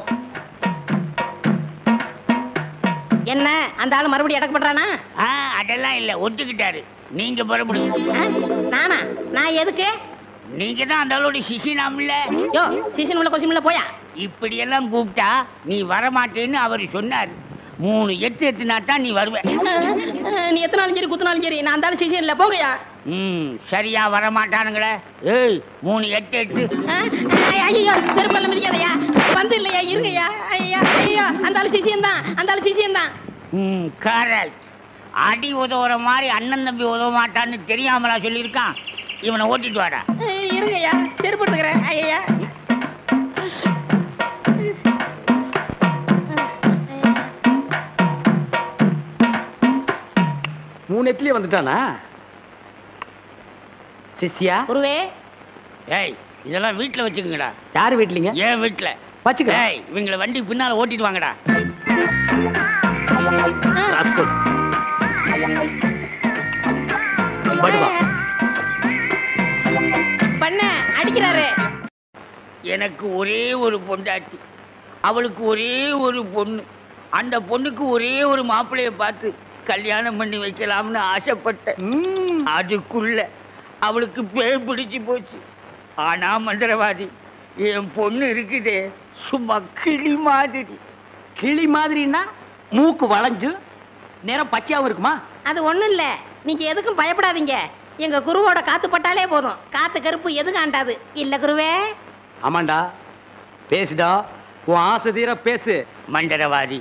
என்ன அந்த ஆளு மறுபடியும் அடக்க பண்றானா? அதெல்லாம் இல்ல, ஒத்துக்கிட்டாரு. நீங்க புறப்படுங்க. நானா? நான் எதுக்கு? நீங்க தான் அந்த ஆளோட சிசினாம்ல. யோ சீசன் உள்ள கொஸ்டின் உள்ள போயா. இப்படி எல்லாம் கூப்பிட்டா நீ வரமாட்டேன்னு அவர் சொன்னாரு. 3 எத்துனா தான் நீ வருவ. நீ எத்தனாலும் சரி குத்துனாலும் சரி நான் அந்த ஆளு சீசன் இல்ல போகையா. சரியா வரமாட்டானுங்களே. ஏய் 3 எட்டு. ஐயோ செருப்பல்ல மிதிக்காதயா. வந்து இல்லையா இருங்கய்யா. ஐயா ஐயா அந்த ஆளு சீசன் தான், அந்த ஆளு சீசன் தான். கரெக்ட். அடி உதவுற மாதிரி அண்ணன் தம்பி உதவ மாட்டான்னு தெரியாமலா சொல்லியிருக்கான். இவனை ஓட்டிட்டு வாடா. இருங்கய்யா செருப்பு எடுத்துக்கிறேன். ஐயா 3 எத்துலயே வந்துட்டானா சிஷ்யா? குருவே. ஏய் இதெல்லாம் வீட்டுல வச்சுக்கங்கடா. யாரு வீட்லீங்க? ஏன் வீட்டுல வச்சுக்கிறேன். ஏய் இவங்களை வண்டி பின்னால ஓட்டிட்டு வாங்கடா. ராஸ்கல். படுவா. பண்ண அடிக்கிறாரு. எனக்கு ஒரே ஒரு பொண்டாட்டி, அவளுக்கு ஒரே ஒரு பொண்ணு. அந்த பொண்ணுக்கு ஒரே ஒரு மாப்பிள்ளைய பார்த்து கல்யாணம் பண்ணி வைக்கலாம்னு ஆசைப்பட்டேன். அதுக்குள்ள அவளுக்கு பேய் பிடிச்சு போச்சு. ஆனா மந்திரவாதி, என் பொண்ணு இருக்குதே சும்மா கிளி மாதிரி. கிளி மாதிரின்னா மூக்கு வளைஞ்சு நேரம் பச்சையாவும் இருக்குமா? அது ஒண்ணும் இல்ல, நீங்க எதுக்கும் பயப்படாதீங்க. எங்க குருவோட காத்து பட்டாலே போதும், காத்து கருப்பு எதுவும் ஆண்டாது. இல்ல குருவே? ஆமாண்டா, பேசுடா, உன் ஆசை தீர பேசு. மந்திரவாதி,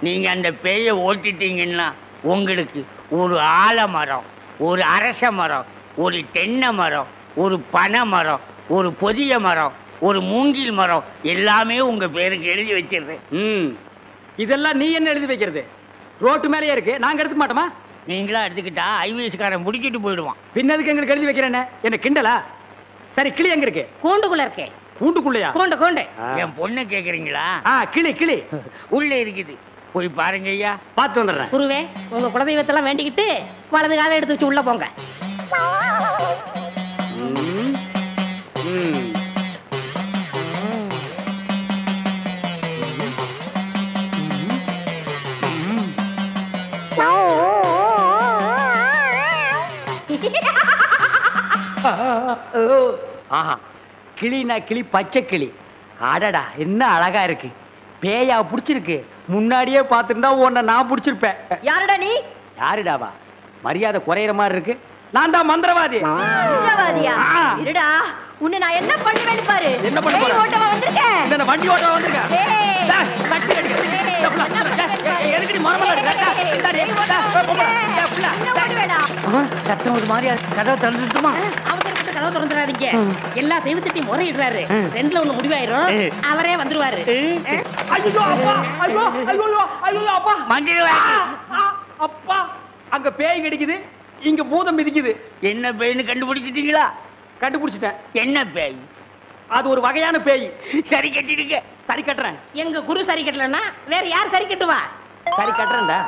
நீங்க அந்த பேயை ஓட்டிட்டீங்கன்னா உங்களுக்கு ஒரு ஆலமரம், ஒரு அரச மரம், ஒரு தென்னை மரம், ஒரு பனை மரம், ஒரு பொதிய மரம், ஒரு மூங்கில் மரம் எல்லாமே உங்க பேருக்கு எழுதி வச்சிருக்கேன். இதெல்லாம் நீ என்ன எழுதி வைக்கிறது? ரோட்டு மேலேயே இருக்கு, நாங்க எடுத்துக்க மாட்டோமா? நீங்களா எடுத்துக்கிட்டா ஐவிஎஸ்காரன் முடிக்கிட்டு போயிடுவான். பின்னதுக்கு எங்களுக்கு எழுதி வைக்கிறேன்னு என்ன கிண்டலா? சரி, கிளி எங்க இருக்கு? கூண்டுக்குள்ள இருக்கே. கூண்டுக்குள்ளையா? கூண்டு கூண்டு. என் பொண்ணு கேக்குறீங்களா? கிளி கிளி உள்ள இருக்குது, போய் பாருங்க ஐயா. பார்த்து வந்துடுறேன். குருவே, உங்க குலதெய்வத்தெல்லாம் வேண்டிக்கிட்டு வலது காலை எடுத்து வச்சு உள்ள போங்க. ஆஹா, கிளினா கிளி, பச்சை கிளி. அடடா, என்ன அழகா இருக்கு. பேயா புடிச்சிருக்கு. முன்னாடியே பார்த்துருந்தா உன்னை நான் புடிச்சிருப்பேன். யாருடா நீ? யாருடாவா? மரியாதை குறையிற மாதிரி இருக்கு. நான் தான் மந்திரவாதி. மந்திரவாதியா? இருடா, உன்னை நான் என்ன பண்ணுவேன்னு பாரு. என்ன பண்ண போற? ஓட்டவா வந்திருக்கேன். இந்த வண்டி ஓட்டவா வந்திருக்கேன். கட்டி கட்டி எதுக்கு நீ மரமல சத்தம் ஒரு மாதிரி கதவை திறந்துட்டுமா? அவசரப்பட்டு கதவை திறந்துடாதீங்க. எல்லா தெய்வத்திட்டையும் முறையிடுறாரு. 2ல 1 முடிவாயிரும். அவரே வந்துருவாரு. ஐயோ அப்பா, ஐயோ ஐயோ ஐயோ அப்பா, மந்திரவாதி அப்பா, அங்க பேய் கிடைக்குது, இங்க பூதம் மிதிக்குது. என்ன பேய்னு கண்டுபிடிச்சிட்டீங்களா? கண்டுபிடிச்சிட்டேன். என்ன பேய்? அது ஒரு வகையான பேய். சரி கட்டிடுங்க. சரி கட்டுறேன். எங்க குரு சரி கட்டலன்னா வேற யார் சரி கட்டுவா? சரி கட்டுறேன்டா.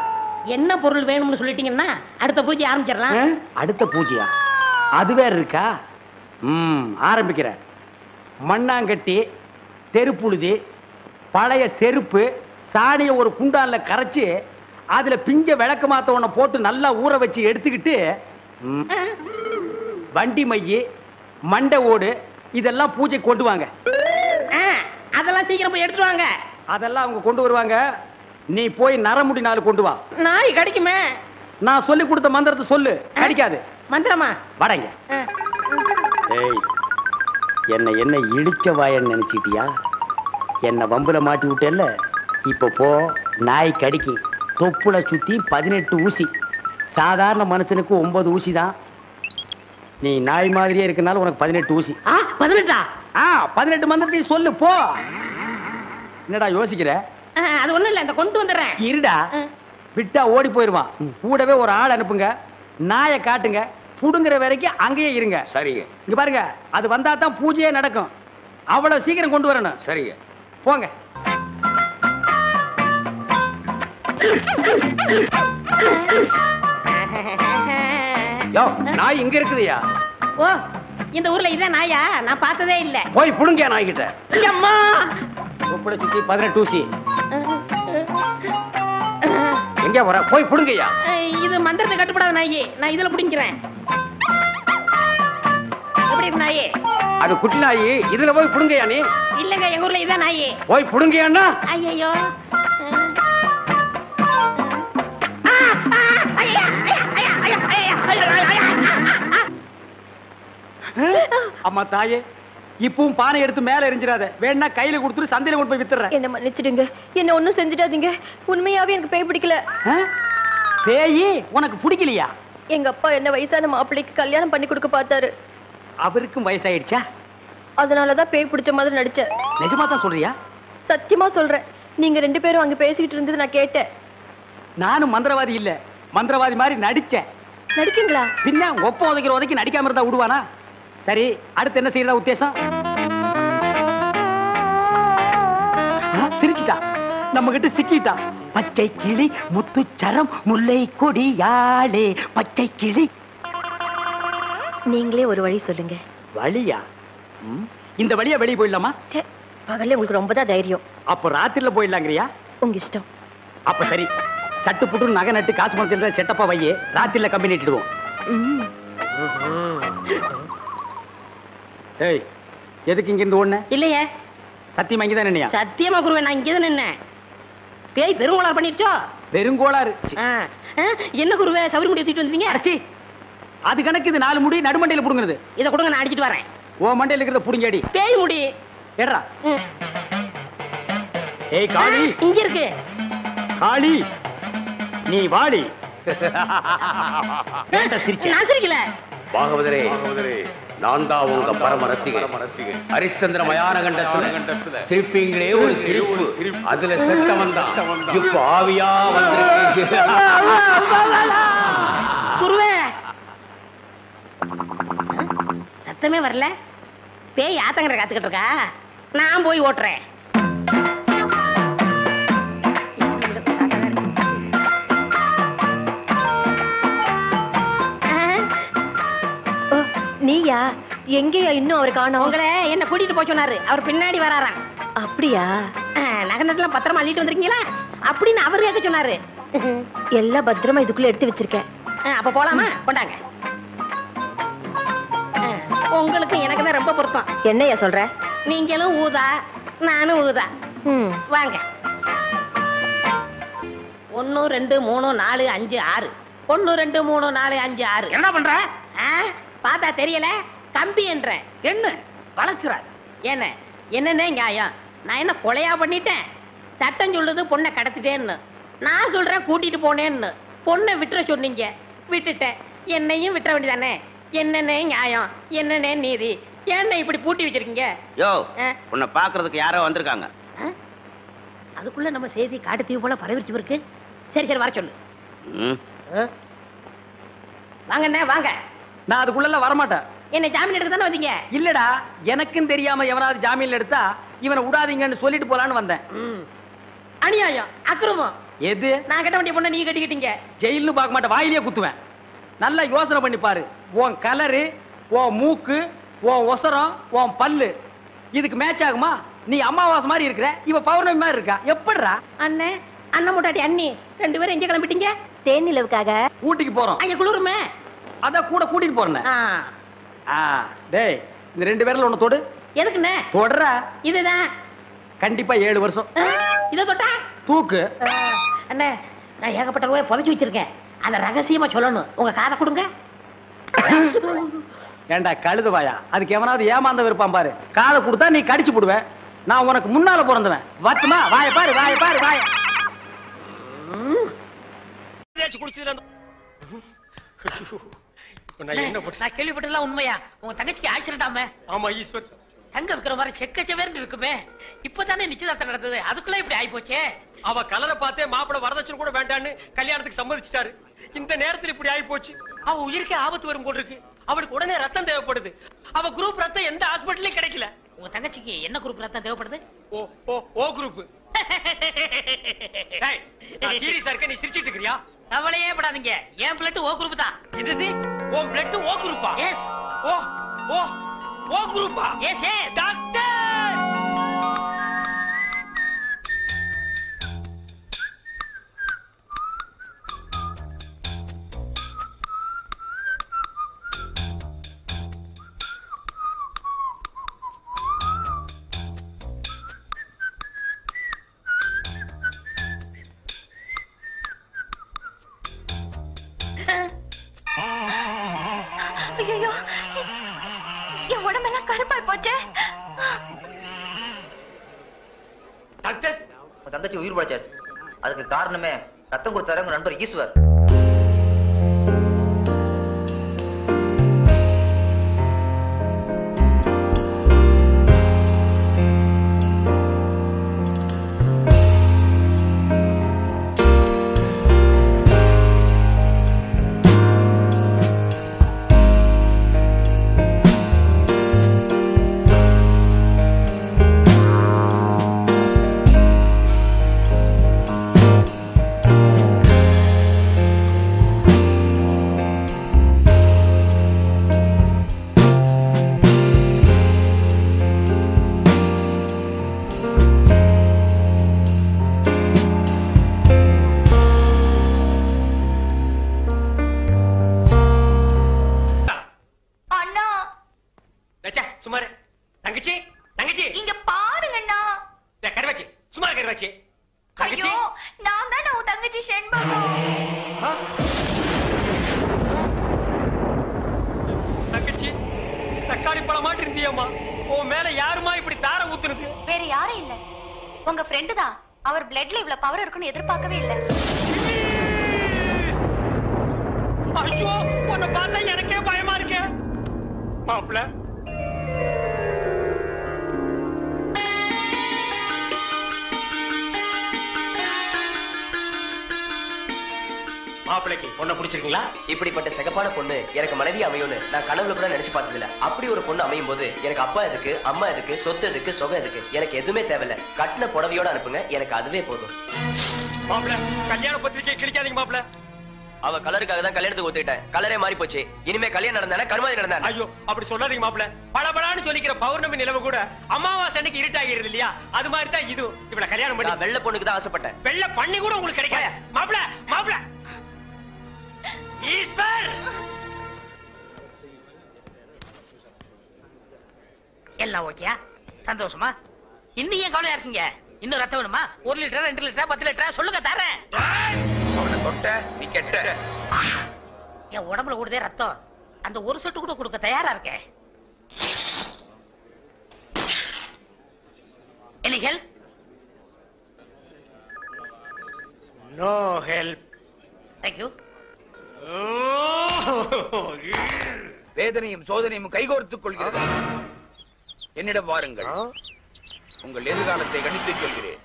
என்ன பொருள் வேணும்னு சொல்லிட்டீங்கன்னா அடுத்த பூஜை ஆரம்பிச்சிடலாம். அடுத்த பூஜையா? அது வேற இருக்கா? ஆரம்பிக்கிறேன். மண்ணாங்கட்டி, தெருப்புழுதி, பழைய செருப்பு, சாணிய ஒரு குண்டான்ல கரைச்சு அதுல பிஞ்ச விளக்கு மாத்த ஒண்ண போட்டு நல்லா ஊற வச்சு எடுத்துக்கிட்டு வண்டி மைய, மண்டை ஓடு இதெல்லாம் பூஜை கொண்டு வாங்க. அதெல்லாம் சீக்கிரம் போய் எடுத்துட்டு வாங்க. அதெல்லாம் அவங்க கொண்டு வருவாங்க. நீ போய் நரமுடி 4 கொண்டு வா. நாய் கிடைக்குமே. நான் சொல்லி கொடுத்த மந்திரத்தை சொல்லு, கிடைக்காது. மந்திரமா? வடங்க. ஏய், என்ன இடிச்ச வாயன்னு நினைச்சிட்டியா? என்ன வம்புல மாட்டி விட்டேல்ல, இப்ப போ. நாய் கடிக்கு தொப்புல சுத்தி 18 ஊசி. சாதாரண மனுஷனுக்கு 9 ஊசி தான். நீ நாய் மாதிரியே இருக்கனால உனக்கு 18 ஊசி. 18? 18 மந்திரத்தையும் சொல்லு போ. என்னடா யோசிக்கிற? அது ஒண்ணும் இல்ல, இந்த கொண்டு வந்துடுறேன். இருடா, விட்டா ஓடி போயிருவான். கூடவே ஒரு ஆள் அனுப்புங்க, நாயை காட்டுங்க, புடுங்குற வரைக்கும் அங்கேயே இருங்க. சரிங்க. இங்க பாருங்க, அது வந்தா தான் பூஜையே நடக்கும். அவ்வளவு சீக்கிரம் கொண்டு வரணும். சரிங்க. போங்க. யோ, நாய் இங்க இருக்குதுயா. ஓ, இந்த ஊர்ல இதான் நாயா? நான் பார்த்ததே இல்ல. போய் புடுங்க நாய் கிட்ட. அம்மா, உப்புட சுத்தி 18 ஊசி. எங்க வர? போய் புடுங்கய்யா. இது மந்திரத்தை கட்டுப்படாத நாயி, நான் இதுல புடிங்கிறேன். எப்படி இருக்கு நாயி? அது குட்டி நாயி, இதுல போய் புடுங்கய்யா நீ. இல்லங்க, எங்க ஊர்ல இதான் நாயி. போய் புடுங்கய்யாண்ணா. ஐயோ, அம்மா தாயே, இப்பவும் பானை எடுத்து மேல எரிஞ்சிடாத. வேணா கையில கொடுத்துட்டு சந்தையில கொண்டு போய் வித்துறேன். என்ன மன்னிச்சிடுங்க, என்ன ஒண்ணும் செஞ்சிடாதீங்க. உண்மையாவே எனக்கு பேய் பிடிக்கல. பேயி உனக்கு பிடிக்கலையா? எங்க அப்பா என்ன வயசான மாப்பிள்ளைக்கு கல்யாணம் பண்ணி கொடுக்க பார்த்தாரு. அவருக்கும் வயசாயிடுச்சா? அதனாலதான் பேய் பிடிச்ச மாதிரி நடிச்சேன். நிஜமா தான் சொல்றியா? சத்தியமா சொல்றேன். நீங்க 2 பேரும் அங்க பேசிக்கிட்டு இருந்தது நான் கேட்டேன். நானும் மந்திரவாதி இல்ல, மந்திரவாதி மாதிரி நடிச்சேன். நடிச்சீங்களா? பின்ன ஒப்ப உதைக்கிற உதைக்கு நடிக்காம இருந்தா விடுவானா? சரி, அடுத்து என்ன செய்யறதா உத்தேசம்? சிரிச்சிட்டா, நம்ம கிட்ட சிக்கிட்டா. பச்சை கிளி முத்துச்சரம் முல்லை கொடியாளே பச்சை கிளி. நீங்களே ஒரு வழி சொல்லுங்க. வழியா? இந்த வழியா வெளியே போயிடலாமா? பகல்ல உங்களுக்கு ரொம்ப தான் தைரியம். அப்போ ராத்திரில போயிடலாங்கிறியா? உங்க இஷ்டம். அப்ப சரி, சட்டு புட்டு நகை நட்டு காசு பணத்தில் செட்டப்பா வையே, ராத்திரில கம்பி நட்டிடுவோம். ஏய், எதுக்கு இங்க இருந்து ஓடுன? இல்லையே. சத்தியமா இங்கதான் நின்னையா? சத்தியமா குருவே, நான் இங்கதான் நின்னேன். பேய் பெருங்கோளாறு பண்ணிருச்சோ? பெருங்கோளாறு? என்ன குருவே, சவுரி முடி தூக்கிட்டு வந்துட்டீங்க? அடச்சி, அது கணக்கு. இது 4 முடி நடுமண்டையில புடுங்குறது. இதை கொடுங்க, நான் அடிச்சிட்டு வரேன். ஓ மண்டையில இருக்கிறத புடுங்கடி. பேய் முடி ஏடா. ஏய் காளி, இங்க இருக்கு. காளி, நீ வாடி. நான் சிரிக்கல. பாகவதரே, நான் தான் உங்க பரம ரசிகன். ஹரிச்சந்திர மயான கண்டத்துல சிரிப்பீங்களே ஒரு சிரிப்பு, அதுல செத்தவன் தான் இப்ப ஆவியா வந்திருக்கு. குருவே, சத்தமே வரல. பேய் ஆத்தங்கரை காத்துக்கிட்டு இருக்கா, நான் போய் ஓட்டுறேன். நீயா? எங்கேயா இன்னும் அவர் காணோம்? உங்களை என்ன கூட்டிட்டு போய் சொன்னாரு, அவர் பின்னாடி வராராம். அப்படியா? நகை நட்டுலாம் பத்திரமா அள்ளிட்டு வந்திருக்கீங்களா அப்படின்னு அவர் கேட்க சொன்னாரு. எல்லாம் பத்திரமா இதுக்குள்ள எடுத்து வச்சிருக்கேன். அப்ப போலாமா? கொண்டாங்க. உங்களுக்கு எனக்கு தான் ரொம்ப பொருத்தம். என்னையா சொல்ற? நீங்களும் ஊதா, நானும் ஊதா. வாங்க. 1 2 3 4 5 6. 1 2 3 4 5 6. என்ன பண்ற? பார்த்தா தெரியல, கம்பி என்ற என்ன வளச்சுற? என்ன என்னன்னே நியாயம்? நான் என்ன கொலையா பண்ணிட்டேன்? சட்டம் சொல்லுது பொண்ணை கடத்திட்டேன்னு, நான் சொல்றேன் கூட்டிட்டு போனேன்னு. பொண்ணை விட்டுற சொன்னீங்க, விட்டுட்டேன். என்னையும் விட்டுற வேண்டியதானே? என்னன்னே நியாயம், என்னன்னே நீதி? என்ன இப்படி பூட்டி வச்சிருக்கீங்க? யோ, உன்னை பாக்குறதுக்கு யாரோ வந்திருக்காங்க. அதுக்குள்ள நம்ம செய்தி காட்டு தீவு போல பரவிச்சு இருக்கு. சரி சரி, வர சொல்லு. வாங்கண்ணே வாங்க. நான் அதுக்குள்ள வரமாட்டேன். என்ன ஜாமீன் எடுக்க தானே வந்தீங்க? இல்லடா, எனக்கும் தெரியாம எவனாவது ஜாமீன்ல எடுத்தா இவனை விடாதீங்கன்னு சொல்லிட்டு போலான்னு வந்தேன். அநியாயம், அக்கிரமம். எது? நான் கட்ட வேண்டிய பொண்ணை நீங்க கட்டிக்கிட்டீங்க. ஜெயில்னு பார்க்க மாட்டேன், வாயிலேயே குத்துவேன். நல்லா யோசனை பண்ணி பாரு. உன் கலரு, உன் மூக்கு, உன் ஒசரம், உன் பல்லு இதுக்கு மேட்ச் ஆகுமா? நீ அமாவாசை மாதிரி இருக்கிற, இவ பௌர்ணமி மாதிரி இருக்கா. எப்படிரா? அண்ணே, அண்ணன் முட்டாட்டி அண்ணி 2 பேரும் எங்க கிளம்பிட்டீங்க? தேனிலவுக்காக ஊட்டிக்கு போறோம். அங்க குளிருமே, அதான் கூட கூட்டிட்டு போறேன். டேய், இந்த 2 பேர்ல ஒண்ணு தொடு. எதுக்குண்ணே? தொடர. இதுதான் கண்டிப்பா 7 வருஷம். இத தொட்டா தூக்கு. அண்ணே, நான் ஏகப்பட்ட ரூபாய் புதைச்சு வச்சிருக்கேன், அத ரகசியமா சொல்லணும். உங்க காதை கொடுங்க. ஏண்டா கழுதுவாயா, அதுக்கு எவனாவது ஏமாந்த விருப்பான் பாரு. காதை கொடுத்தா நீ கடிச்சு போடுவேன். நான் உனக்கு முன்னால பிறந்தவன். வட்டுமா? வாய பாரு, வாய பாரு, வாய. நான் கேள்விப்பட்டதெல்லாம் உண்மையா? உங்க தங்கச்சிக்கு ஆக்சிடென்ட் ஆமே? ஆமா ஈஸ்வர். தங்க விக்கிற மாதிரி செக்கச்சவேர்னு இருக்குமே. இப்பதானே நிச்சயதார்த்தம் நடந்தது, அதுக்குள்ள இப்படி ஆயி போச்சே. அவ கலரை பார்த்தே மாப்பிள வரதட்சணை கூட வேண்டான்னு கல்யாணத்துக்கு சம்மதிச்சிட்டாரு. இந்த நேரத்தில் இப்படி ஆயி போச்சு. அவ உயிருக்கே ஆபத்து வரும் போல் இருக்கு. அவளுக்கு உடனே ரத்தம் தேவைப்படுது. அவ குரூப் ரத்தம் எந்த ஹாஸ்பிட்டலையும் கிடைக்கல. உங்க தங்கச்சிக்கு என்ன குரூப் ரத்தம் தேவைப்படுது? ஓ குரூப். சீரியஸா இருக்க, நீ சிரிச்சிட்டு இருக்கறியா? கவலையே படாதீங்க, என் பிளட் ஓ குரூப் தான். இது உன் பிளட் ஓ குரூப்பா? எஸ். ஓ குரூப்பா? S S. டாக்டர் ஐயோ, என் உடம்பெல்லாம் கருப்பாய் போச்சே. டாக்டர், உன் தங்கச்சி உயிர் பழைச்சாச்சு. அதுக்கு காரணமே ரத்தம் கொடுத்தாரு உங்க நண்பர் ஈஸ்வர். சுமார். தங்கச்சி தங்கச்சி இங்க பாருங்கண்ணா. கருவாச்சி சுமார். கருவாச்சி ஐயோ, நான் தான் உன் தங்கச்சி செண்பகம். தங்கச்சி தக்காளி பழமாட்டு இருந்தியம்மா. உன் மேல யாருமா இப்படி தார ஊத்துறது? வேற யாரும் இல்ல, உங்க ஃப்ரெண்டு தான். அவர் பிளட்ல இவ்வளவு பவர் இருக்குன்னு எதிர்பார்க்கவே இல்ல. ஐயோ, உன்னை பார்த்தா எனக்கே பயமா இருக்கு. மாப்பிள்ள மாப்பிளைக்கு பொண்ணை பிடிச்சிருக்கீங்களா? இப்படிப்பட்ட சிகப்பான பொண்ணு எனக்கு மனைவி அமையும்னு நான் கனவுல கூட நினைச்சு பார்த்ததில்ல. அப்படி ஒரு பொண்ணு அமையும் போது எனக்கு அப்பா எதுக்கு, அம்மா எதுக்கு, சொத்து எதுக்கு, சொகம் எதுக்கு, எனக்கு எதுவுமே தேவையில்ல. கட்டின புடவையோட அனுப்புங்க, எனக்கு அதுவே போதும். மாப்பிள்ள கல்யாண பத்திரிக்கை கிழிக்காதீங்க மாப்பிள்ள. அவ கலருக்காக தான் கல்யாணத்துக்கு ஒத்துக்கிட்டேன். கலரே மாறி போச்சு. இனிமே கல்யாணம் நடந்தானே கருமாதி நடந்தானே. ஐயோ அப்படி சொல்லாதீங்க மாப்பிள்ள. பளபளான்னு சொல்லிக்கிற பௌர்ணமி நிலவு கூட அமாவாசை அன்னைக்கு இருட்டாகிறது இல்லையா? அது மாதிரி தான் இது. இவள கல்யாணம் பண்ணி வெள்ளை பொண்ணுக்கு தான் ஆசைப்பட்டேன். வெள்ளை பண்ணி கூட உங்களுக்கு கிடைக்காத மாப்பிள்ள. மாப்பிள்ள ஈஸ்வர் எல்லாம் ஓகேயா? சந்தோஷமா? இன்னும் ஏன் கவலையா இருக்கீங்க? இன்னும் ரத்தம் வேணுமா? 1 லிட்டர், 2 லிட்டர், 10 லிட்டர் சொல்லுங்க, தரேன். அவனை தொட்ட நீ கெட்ட. என் உடம்புல ஓடுதே ரத்தம், அந்த ஒரு சொட்டு கூட கொடுக்க தயாரா இருக்கேன். Any help? No help. Thank you. வேதனையும் சோதனையும் கைகோர்த்துக் கொள்கிறது. என்னிடம் வாருங்கள், உங்கள் எதிர்காலத்தை கணித்துச் சொல்கிறேன்.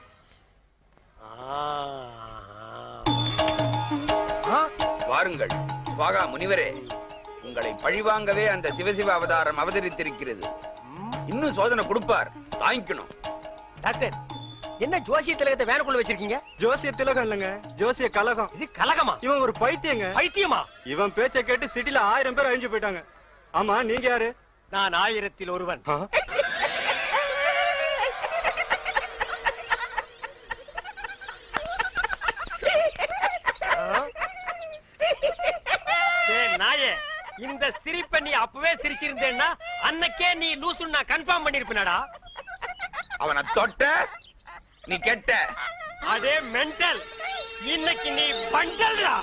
வாருங்கள் வாகா முனிவரே, உங்களை பழிவாங்கவே அந்த சிவசிவ அவதாரம் அவதரித்திருக்கிறது. இன்னும் சோதனை கொடுப்பார், தாங்கிக்கணும். டாக்டர், என்ன ஜோசிய திலகத்தை வேனுக்குள்ள வச்சிருக்கீங்க? ஜோசிய திலகம் இல்லங்க, ஜோசிய கலகம். இது கலகமா? இவன் ஒரு பைத்தியங்க. பைத்தியமா? இவன் பேச்சை கேட்டு சிட்டில 1000 பேர் அழிஞ்சு போயிட்டாங்க. ஆமா, நீங்க யாரு? நான் 1000ல் ஒருவன். நாயே, இந்த சிரிப்பை நீ அப்பவே சிரிச்சிருந்தேன்னா அன்னைக்கே நீ லூசுன்னு நான் கன்ஃபார்ம் பண்ணிருப்பேனடா. அவனை தொட்ட நீ கெட்ட. அதே மென்டல், இன்னைக்கு நீ பண்டல்டா.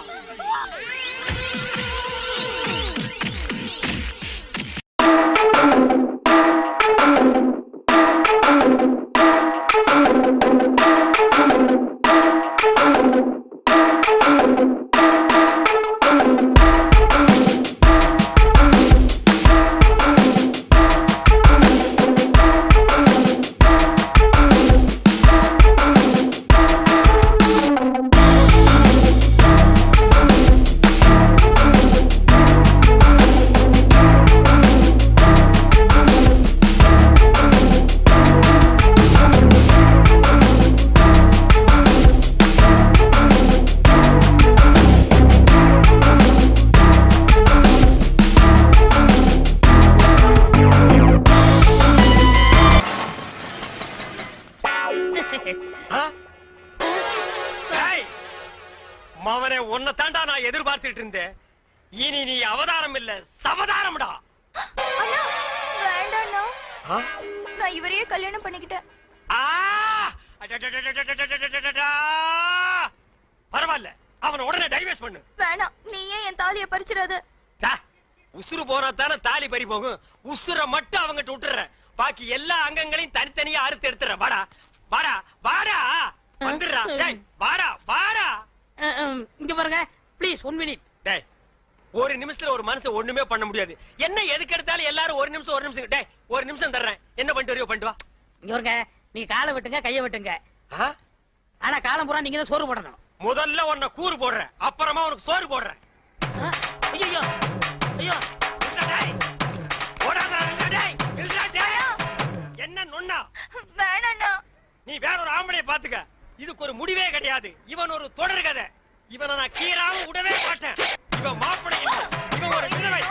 மவனே உன்னை தாண்டா நான் எதிர்பார்த்துட்டு இருந்தேன். இனி நீ அவதாரம் இல்ல சவதாரம்டா. வேண்டாண்ணா, நான் இவரையே கல்யாணம் பண்ணிக்கிட்டேன். பரவாயில்ல, அவனை உடனே டைவர்ஸ் பண்ணு. வேணாம், நீ ஏன் என் தாலியை பறிச்சிடாத. உசுறு போனா தானே தாலி பறி போகும். உசுர மட்டும் அவங்கிட்ட விட்டுற, பாக்கி எல்லா அங்கங்களையும் தனித்தனியா அறுத்து எடுத்துற. வாடா வாடா வாடா வந்துடுறா. டேய் வாடா வாடா. இங்க பாருங்க ப்ளீஸ் 1 மினிட். டேய் ஒரு நிமிஷத்துல ஒரு மனுஷன் ஒண்ணுமே பண்ண முடியாது. என்ன எதுக்கு எடுத்தாலும் எல்லாரும் ஒரு நிமிஷம். டேய் ஒரு நிமிஷம் தர்றேன், என்ன பண்ணிட்டு வரையோ பண்ணிட்டு வா. இங்க பாருங்க, நீ காலை வெட்டுங்க கைய வெட்டுங்க, ஆனா காலம் பூரா நீங்க தான் சோறு போடணும். முதல்ல உன்னை கூறு போடுறேன், அப்புறமா உனக்கு சோறு போடுறேன். ஐயோ ஐயோ என்ன நொண்ணா? வேணாண்ணா, நீ வேற ஒரு ஆம்பளைய பாத்துக்க. இதுக்கு ஒரு முடிவே கிடையாது. இவன் ஒரு தொடர் கதை. இவனை நான் கீராம விடவே மாட்டேன். இவன் மாப்பிள்ளை, இவன் ஒரு விதவை.